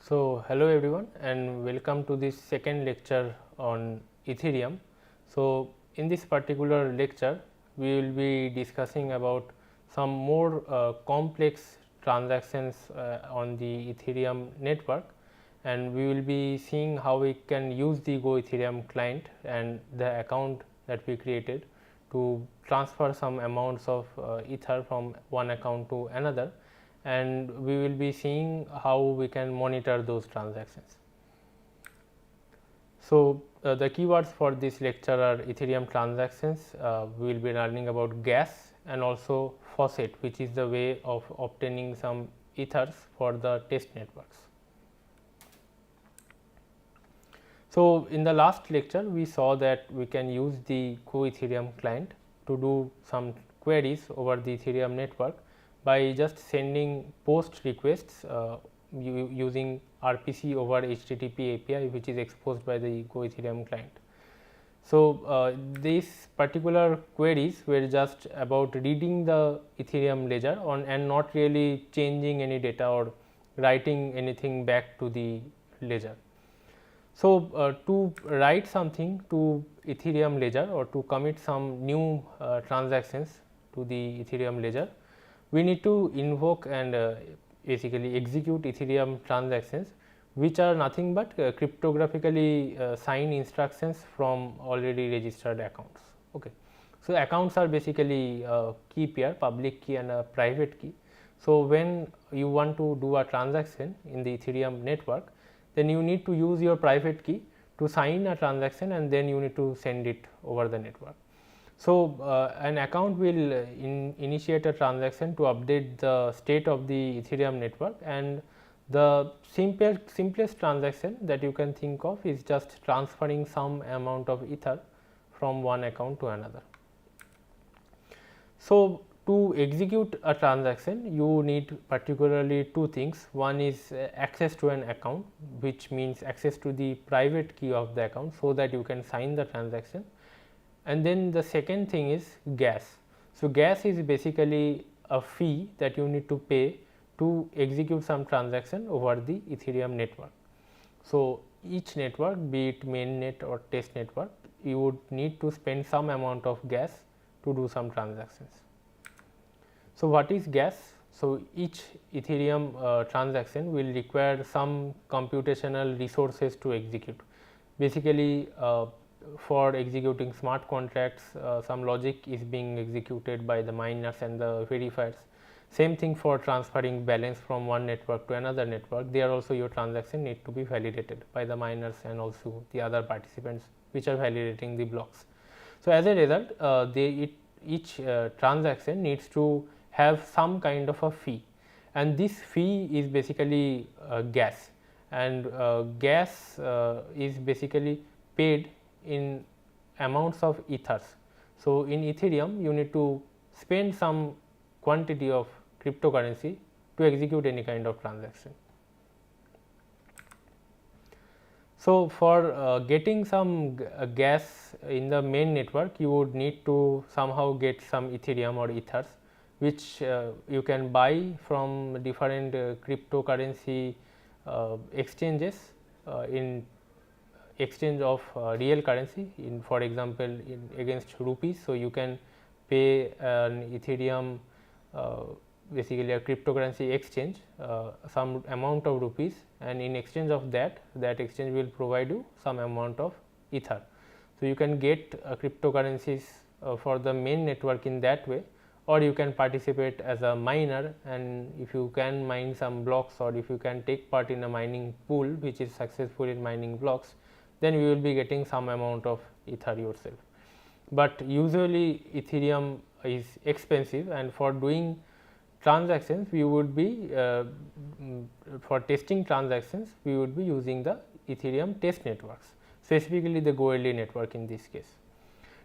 So, hello everyone and welcome to this second lecture on Ethereum. So, in this particular lecture, we will be discussing about some more complex transactions on the Ethereum network, and we will be seeing how we can use the Go Ethereum client and the account that we created to transfer some amounts of Ether from one account to another, and we will be seeing how we can monitor those transactions. So, the keywords for this lecture are Ethereum transactions, we will be learning about gas and also faucet, which is the way of obtaining some ethers for the test networks. So, in the last lecture we saw that we can use the Go Ethereum client to do some queries over the Ethereum network by just sending post requests using RPC over HTTP API, which is exposed by the Go Ethereum client. So, these particular queries were just about reading the Ethereum ledger and not really changing any data or writing anything back to the ledger. So, to write something to Ethereum ledger or to commit some new transactions to the Ethereum ledger, we need to invoke and basically execute Ethereum transactions, which are nothing but cryptographically signed instructions from already registered accounts. Okay. So, accounts are basically a key pair, public key and a private key. So, when you want to do a transaction in the Ethereum network, then you need to use your private key to sign a transaction and then you need to send it over the network. So, an account will initiate a transaction to update the state of the Ethereum network, and the simplest transaction that you can think of is just transferring some amount of Ether from one account to another. So, to execute a transaction you need particularly two things. One is access to an account, which means access to the private key of the account so that you can sign the transaction, and then the second thing is gas. So, gas is basically a fee that you need to pay to execute some transaction over the Ethereum network. So, each network, be it mainnet or test network, you would need to spend some amount of gas to do some transactions. So, what is gas? So, each Ethereum transaction will require some computational resources to execute. Basically, for executing smart contracts, some logic is being executed by the miners and the verifiers. Same thing for transferring balance from one network to another network. There also your transaction need to be validated by the miners and also the other participants which are validating the blocks. So, as a result, each transaction needs to have some kind of a fee, and this fee is basically gas, and gas is basically paid in amounts of ethers. So, in Ethereum you need to spend some quantity of cryptocurrency to execute any kind of transaction. So, for getting some gas in the main network, you would need to somehow get some Ethereum or ethers, which you can buy from different cryptocurrency exchanges in exchange of real currency, in for example, against rupees. So, you can pay an Ethereum basically a cryptocurrency exchange some amount of rupees, and in exchange of that exchange will provide you some amount of Ether. So, you can get cryptocurrencies for the main network in that way, or you can participate as a miner, and if you can mine some blocks or if you can take part in a mining pool which is successful in mining blocks, then you will be getting some amount of Ether yourself. But usually Ethereum is expensive, and for doing transactions we would be for testing transactions we would be using the Ethereum test networks, specifically the GoLD network in this case.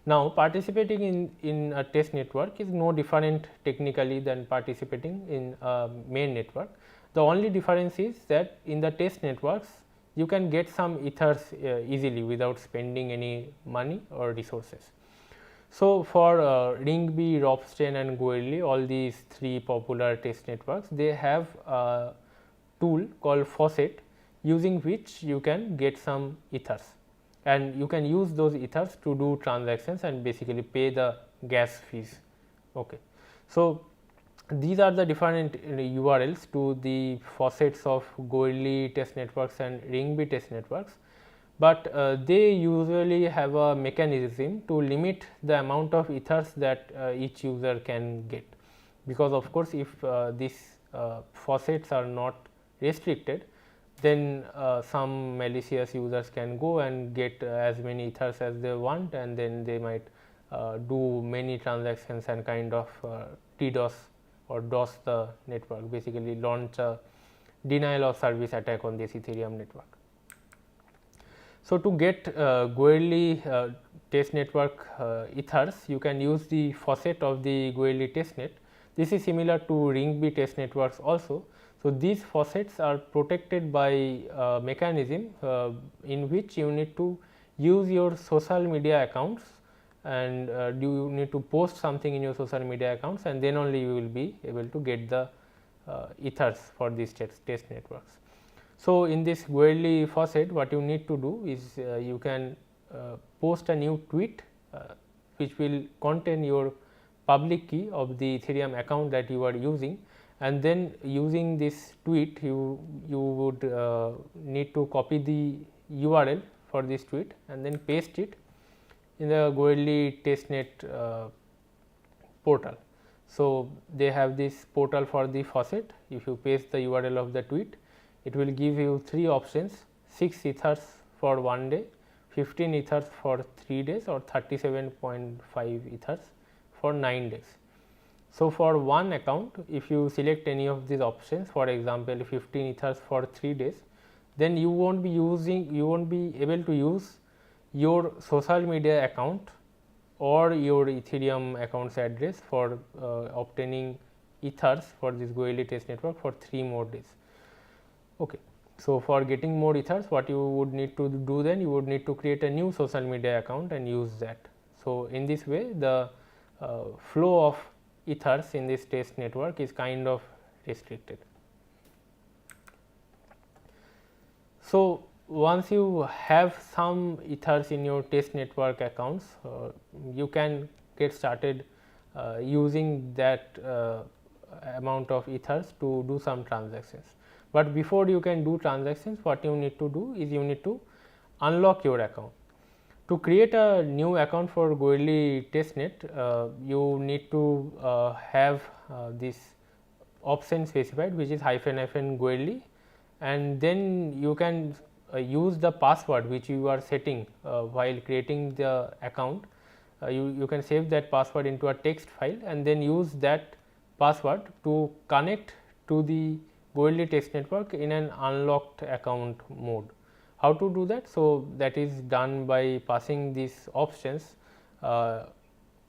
Now, participating in a test network is no different technically than participating in a main network. The only difference is that in the test networks you can get some ethers easily without spending any money or resources. So, for Ring-B, Ropsten and GoLD, all these three popular test networks, they have a tool called faucet using which you can get some ethers, and you can use those ethers to do transactions and basically pay the gas fees. Okay. So, these are the different URLs to the faucets of Goerli test networks and Ringby test networks, but they usually have a mechanism to limit the amount of ethers that each user can get, because of course, if these faucets are not restricted, then some malicious users can go and get as many ethers as they want, and then they might do many transactions and kind of DDoS or DOS the network, basically launch a denial of service attack on this Ethereum network. So, to get Goerli test network ethers, you can use the faucet of the Goerli testnet. This is similar to Ringby test networks also. So, these faucets are protected by a mechanism in which you need to use your social media accounts, and you need to post something in your social media accounts, and then only you will be able to get the ethers for these test networks. So, in this Goerli faucet, what you need to do is you can post a new tweet which will contain your public key of the Ethereum account that you are using, and then using this tweet you would need to copy the URL for this tweet and then paste it in the Goerli testnet portal. So, they have this portal for the faucet. If you paste the URL of the tweet, it will give you 3 options: 6 ethers for 1 day, 15 ethers for 3 days, or 37.5 ethers for 9 days. So, for one account, if you select any of these options, for example 15 ethers for 3 days, then you won't be able to use your social media account or your Ethereum account's address for obtaining ethers for this Goerli test network for 3 more days. Okay. So, for getting more ethers, what you would need to do then, you would need to create a new social media account and use that. So, in this way the flow of ethers in this test network is kind of restricted. So, once you have some ethers in your test network accounts, you can get started using that amount of ethers to do some transactions. But before you can do transactions, what you need to do is you need to unlock your account. To create a new account for Goerli testnet, you need to have this option specified, which is -- Goerli, and then you can use the password which you are setting while creating the account. You can save that password into a text file and then use that password to connect to the Goerli test network in an unlocked account mode. How to do that? So, that is done by passing these options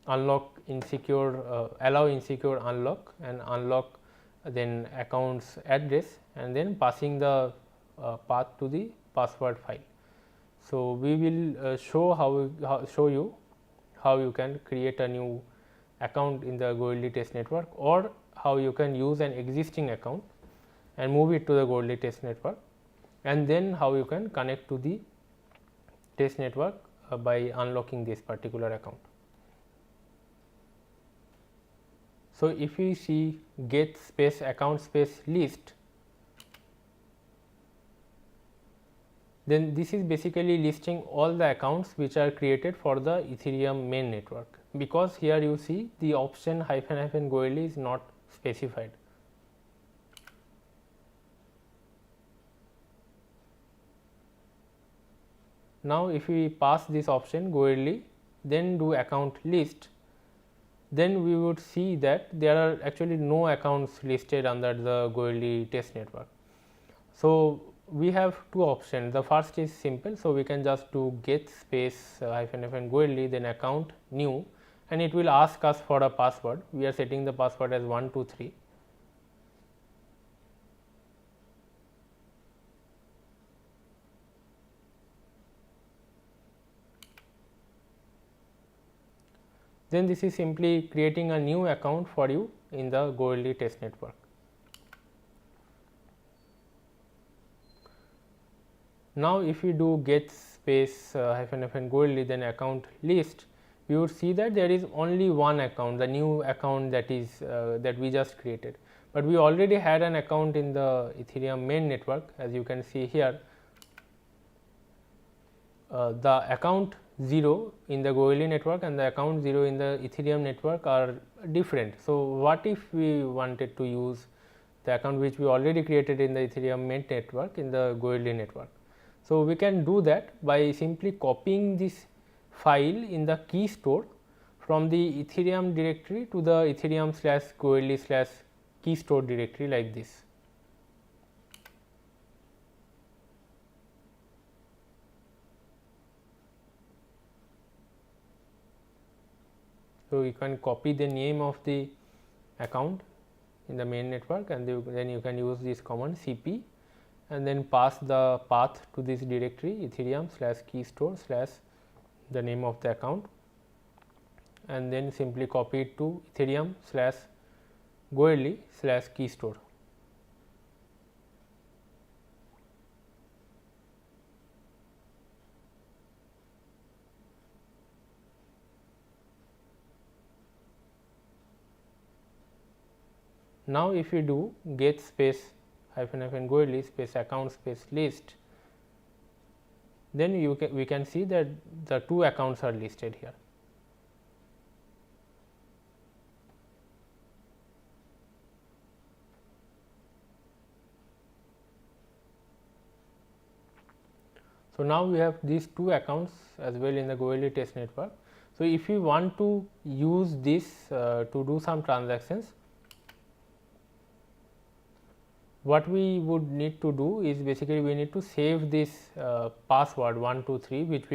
unlock insecure, allow insecure unlock, and unlock then account's address, and then passing the path to the password file. So, we will show you how you can create a new account in the Goerli test network, or how you can use an existing account and move it to the Goerli test network, and then how you can connect to the test network by unlocking this particular account. So, if we see get space account space list, then this is basically listing all the accounts which are created for the Ethereum main network, because here you see the option -- Goerli is not specified. Now, if we pass this option Goerli, then do account list, then we would see that there are actually no accounts listed under the Goerli test network. So, we have 2 options. The first is simple. So, we can just do get space -- Goerli, then account new, and it will ask us for a password. We are setting the password as 123. Then this is simply creating a new account for you in the Goerli test network. Now, if we do get space -FN Goldly, then account list, we would see that there is only one account, the new account that is that we just created, but we already had an account in the Ethereum main network. As you can see here, the account 0 in the Goerli network and the account 0 in the Ethereum network are different. So, what if we wanted to use the account which we already created in the Ethereum main network in the Goerli network? So, we can do that by simply copying this file in the key store from the Ethereum directory to the Ethereum / Goerli / key store directory like this. So, you can copy the name of the account in the main network, and then you can use this command cp and then pass the path to this directory Ethereum / key store / the name of the account, and then simply copy it to Ethereum / Goerli / key store. Now, if you do get space -FN Goerli space account space list, then we can see that the two accounts are listed here. So, now we have these two accounts as well in the Goerli test network. So, if we want to use this to do some transactions, what we would need to do is basically we need to save this password 123 which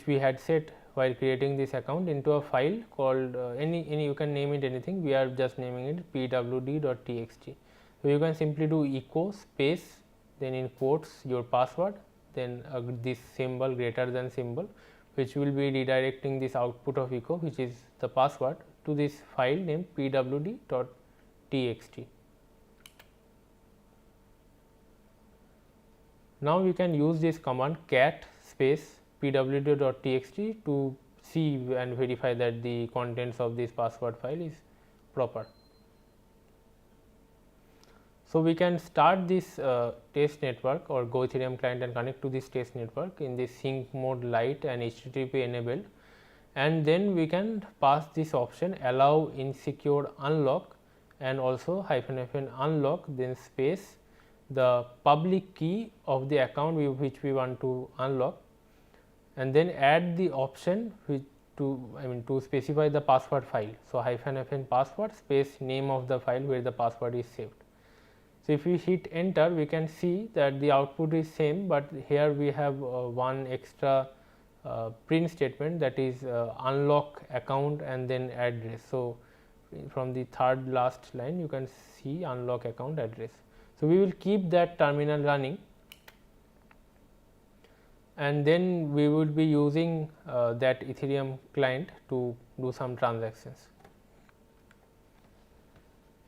we had set while creating this account into a file called any you can name it anything. We are just naming it pwd.txt. So, you can simply do echo space then in quotes your password, then this symbol greater than symbol, which will be redirecting this output of echo which is the password to this file named pwd.txt. Now, we can use this command cat space pwd.txt to see and verify that the contents of this password file is proper. So, we can start this test network or Go Ethereum client and connect to this test network in this sync mode light and HTTP enabled, and then we can pass this option allow insecure unlock and also -FN unlock then space the public key of the account which we want to unlock, and then add the option which to specify the password file. So, -FN password space name of the file where the password is saved. So, if we hit enter, we can see that the output is same, but here we have one extra print statement, that is unlock account and then address. So, from the third last line you can see unlock account address. So, we will keep that terminal running, and then we would be using that Ethereum client to do some transactions.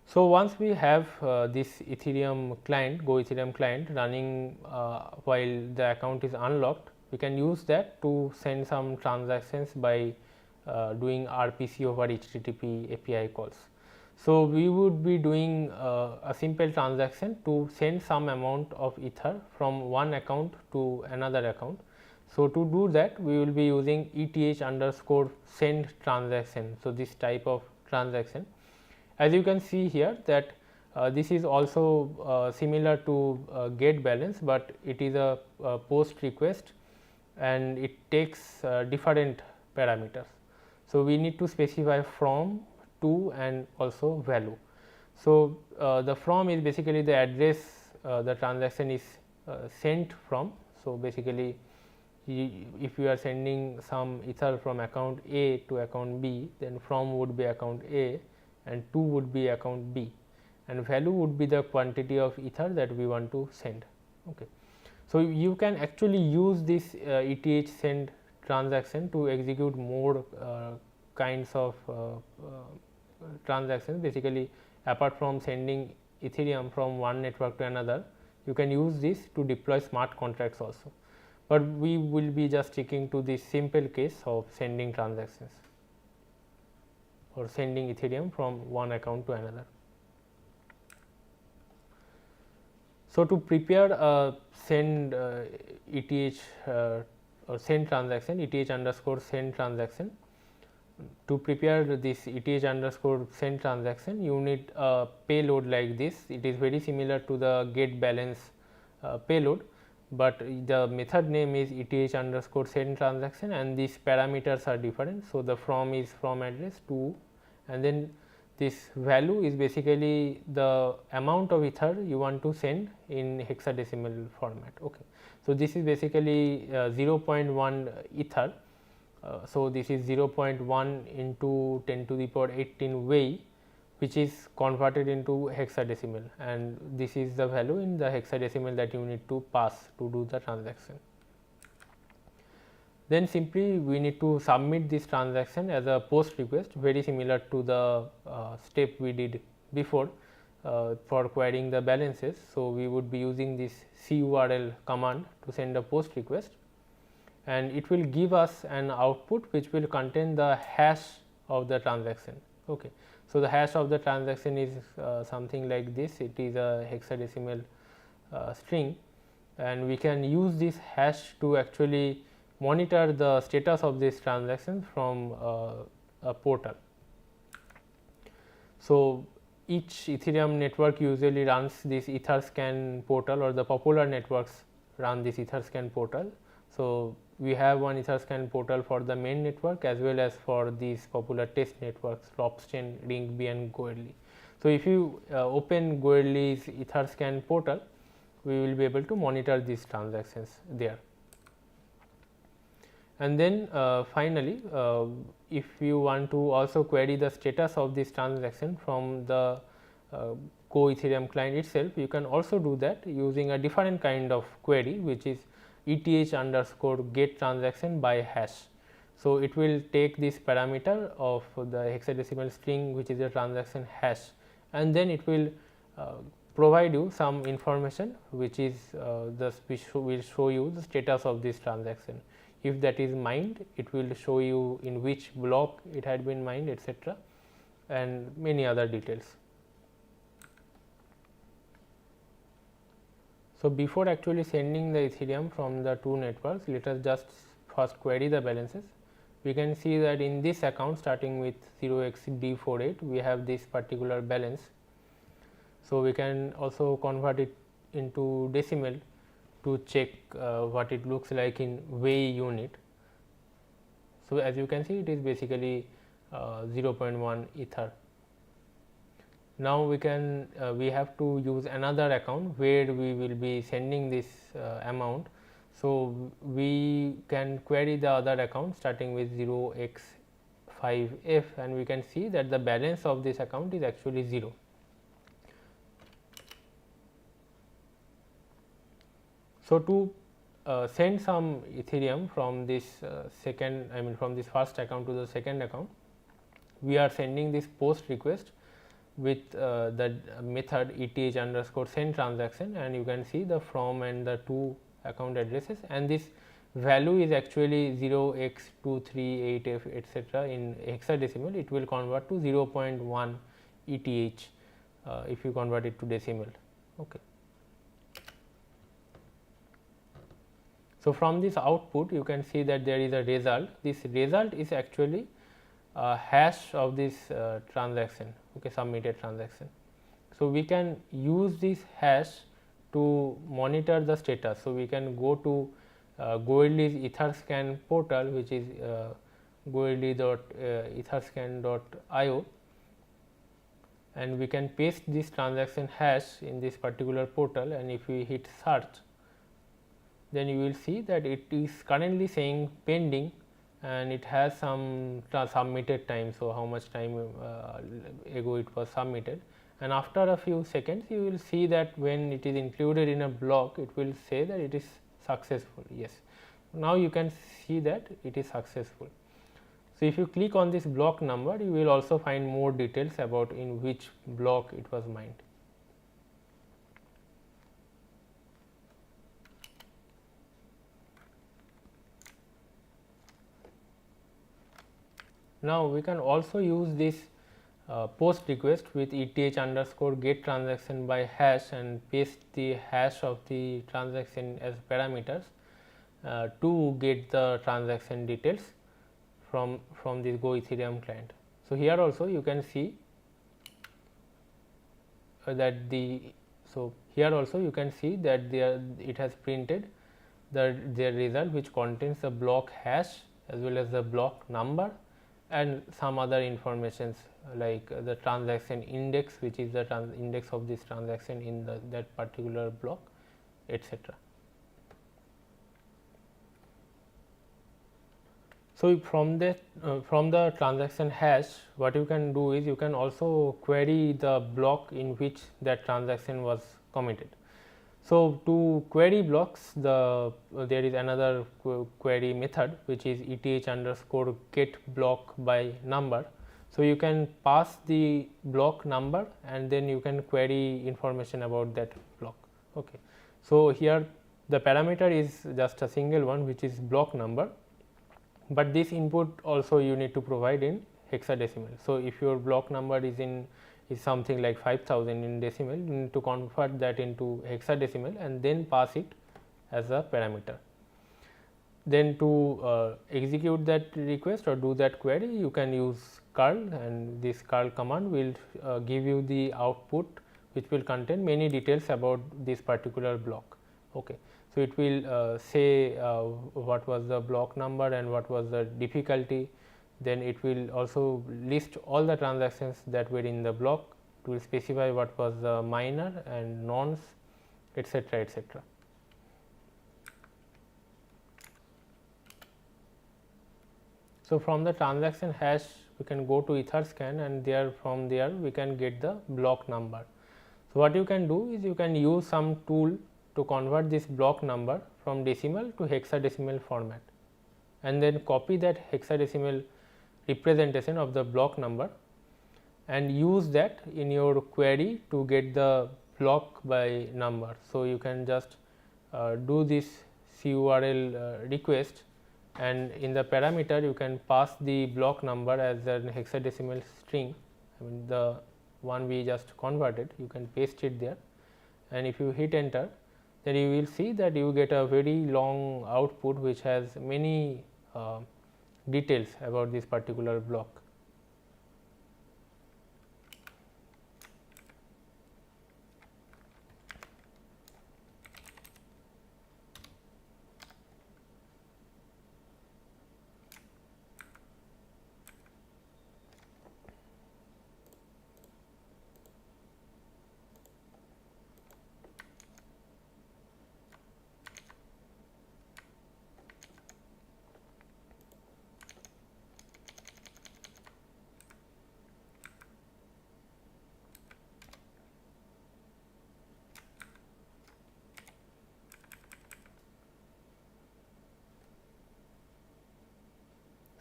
So, once we have this Ethereum client, Go Ethereum client running while the account is unlocked, we can use that to send some transactions by doing RPC over HTTP API calls. So, we would be doing a simple transaction to send some amount of ether from one account to another account. So, to do that we will be using ETH_send transaction. So, this type of transaction, as you can see here, that this is also similar to get balance, but it is a post request and it takes different parameters. So, we need to specify from, to and also value. So, the from is basically the address the transaction is sent from. So, basically if you are sending some ether from account A to account B, then from would be account A and to would be account B, and value would be the quantity of ether that we want to send. Okay. So, you can actually use this ETH send transaction to execute more kinds of transactions. Basically, apart from sending Ethereum from one network to another, you can use this to deploy smart contracts also, but we will be just sticking to this simple case of sending transactions or sending Ethereum from one account to another. So, to prepare a send ETH or send transaction, ETH underscore send transaction, to prepare this ETH underscore send transaction, you need a payload like this. It is very similar to the get balance payload, but the method name is ETH underscore send transaction and these parameters are different. So, the from is from address to, and then this value is basically the amount of ether you want to send in hexadecimal format. Okay. So, this is basically 0.1 ether. So, this is 0.1 into 10 to the power 18 way, which is converted into hexadecimal, and this is the value in the hexadecimal that you need to pass to do the transaction. Then simply we need to submit this transaction as a post request, very similar to the step we did before for querying the balances. So, we would be using this curl command to send a post request, and it will give us an output which will contain the hash of the transaction. Okay. So, the hash of the transaction is something like this, it is a hexadecimal string, and we can use this hash to actually monitor the status of this transaction from a portal. So, each Ethereum network usually runs this Etherscan portal, or the popular networks run this Etherscan portal. So, we have one Etherscan portal for the main network as well as for these popular test networks Ropsten, Ringbee and Goerli. So, if you open Goerli's Etherscan portal, we will be able to monitor these transactions there. And then finally, if you want to also query the status of this transaction from the Go Ethereum client itself, you can also do that using a different kind of query, which is ETH underscore get transaction by hash. So, it will take this parameter of the hexadecimal string, which is a transaction hash, and then it will provide you some information which is will show you the status of this transaction. If that is mined, it will show you in which block it had been mined, etc., and many other details. So, before actually sending the Ethereum from the two networks, let us just first query the balances. We can see that in this account starting with 0xD48, we have this particular balance. So, we can also convert it into decimal to check what it looks like in way unit. So, as you can see, it is basically 0.1 ether. Now, we can we have to use another account where we will be sending this amount. So, we can query the other account starting with 0x5f, and we can see that the balance of this account is actually 0. So, to send some Ethereum from this from this first account to the second account, we are sending this post request with the method ETH underscore send transaction, and you can see the from and the two account addresses, and this value is actually 0x238f etc. in hexadecimal. It will convert to 0.1 ETH if you convert it to decimal. Okay. So, from this output you can see that there is a result. This result is actually a hash of this transaction, okay, submitted transaction. So, we can use this hash to monitor the status. So, we can go to Goerli's Etherscan portal, which is goerli.etherscan.io, and we can paste this transaction hash in this particular portal, and if we hit search, then you will see that it is currently saying pending, and it has some submitted time. So, how much time ago it was submitted, and after a few seconds you will see that when it is included in a block, it will say that it is successful. Yes, now you can see that it is successful. So, if you click on this block number, you will also find more details about in which block it was mined. Now we can also use this post request with ETH underscore get transaction by hash and paste the hash of the transaction as parameters to get the transaction details from this Go Ethereum client. So here also you can see that the so here also you can see that there it has printed their result, which contains the block hash as well as the block number and some other informations like the transaction index, which is the index of this transaction in that particular block, etc. So from the transaction hash, what you can do is you can also query the block in which that transaction was committed. So to query blocks, there is another query method, which is ETH underscore get block by number. So you can pass the block number and then you can query information about that block. Okay. So here the parameter is just a single one, which is block number, but this input also you need to provide in hexadecimal. So if your block number is something like 5000 in decimal, you need to convert that into hexadecimal and then pass it as a parameter. Then to execute that request or do that query, you can use curl, and this curl command will give you the output, which will contain many details about this particular block. Okay. So it will say what was the block number and what was the difficulty. Then it will also list all the transactions that were in the block. It will specify what was the miner and nonce, etc., etc. So from the transaction hash, we can go to Etherscan, and from there we can get the block number. So what you can do is you can use some tool to convert this block number from decimal to hexadecimal format, and then copy that hexadecimal representation of the block number and use that in your query to get the block by number. So you can just do this curl request, and in the parameter you can pass the block number as an hexadecimal string. I mean the one we just converted, you can paste it there, and if you hit enter, then you will see that you get a very long output which has many details about this particular block.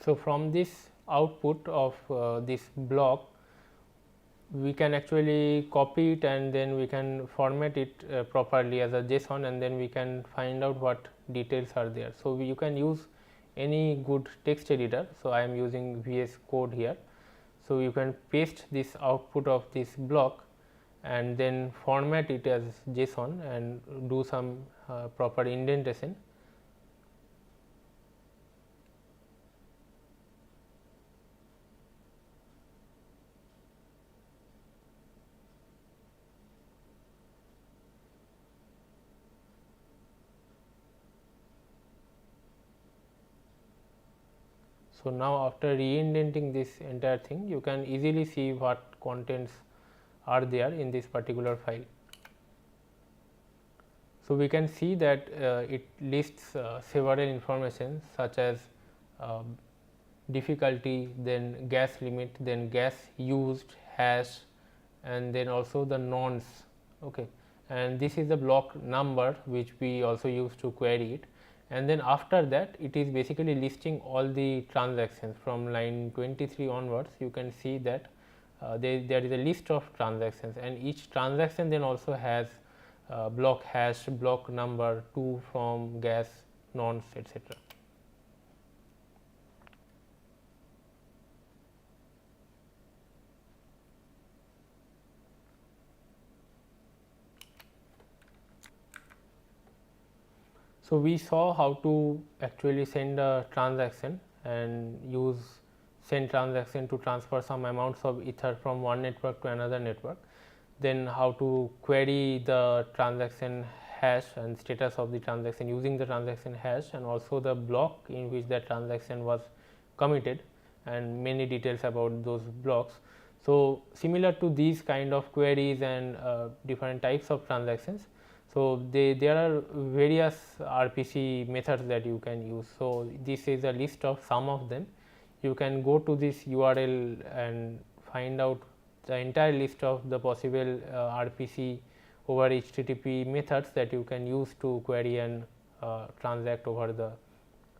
So from this output of this block, we can actually copy it and then we can format it properly as a JSON, and then we can find out what details are there. So you can use any good text editor. So I am using VS Code here. So you can paste this output of this block and then format it as JSON and do some proper indentation. So now after re-indenting this entire thing, you can easily see what contents are there in this particular file. So we can see that it lists several information such as difficulty, then gas limit, then gas used, hash, and then also the nonce. Okay. And this is the block number which we also use to query it, and then after that it is basically listing all the transactions from line 23 onwards. You can see that there is a list of transactions, and each transaction then also has block hash, block number, to, from, gas, nonce, etc. So, we saw how to actually send a transaction and use send transaction to transfer some amounts of ether from one network to another network. Then how to query the transaction hash and status of the transaction using the transaction hash, and also the block in which that transaction was committed, and many details about those blocks. So, similar to these kind of queries and different types of transactions, so there are various RPC methods that you can use. So, this is a list of some of them. You can go to this URL and find out the entire list of the possible RPC over HTTP methods that you can use to query and transact over the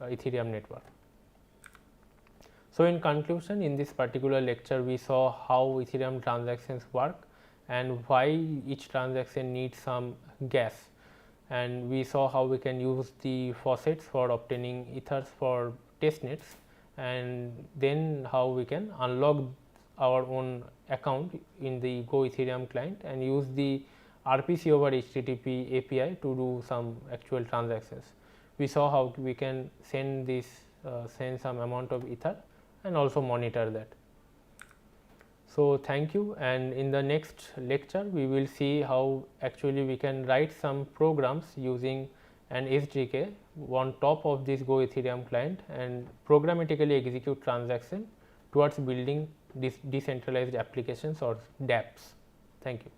Ethereum network. So, in conclusion, in this particular lecture we saw how Ethereum transactions work and why each transaction needs some gas, and we saw how we can use the faucets for obtaining ethers for testnets, and then how we can unlock our own account in the Go Ethereum client and use the RPC over HTTP API to do some actual transactions. We saw how we can send send some amount of ether and also monitor that. So, thank you, and in the next lecture we will see how actually we can write some programs using an SDK on top of this Go Ethereum client and programmatically execute transaction towards building decentralized applications or dApps. Thank you.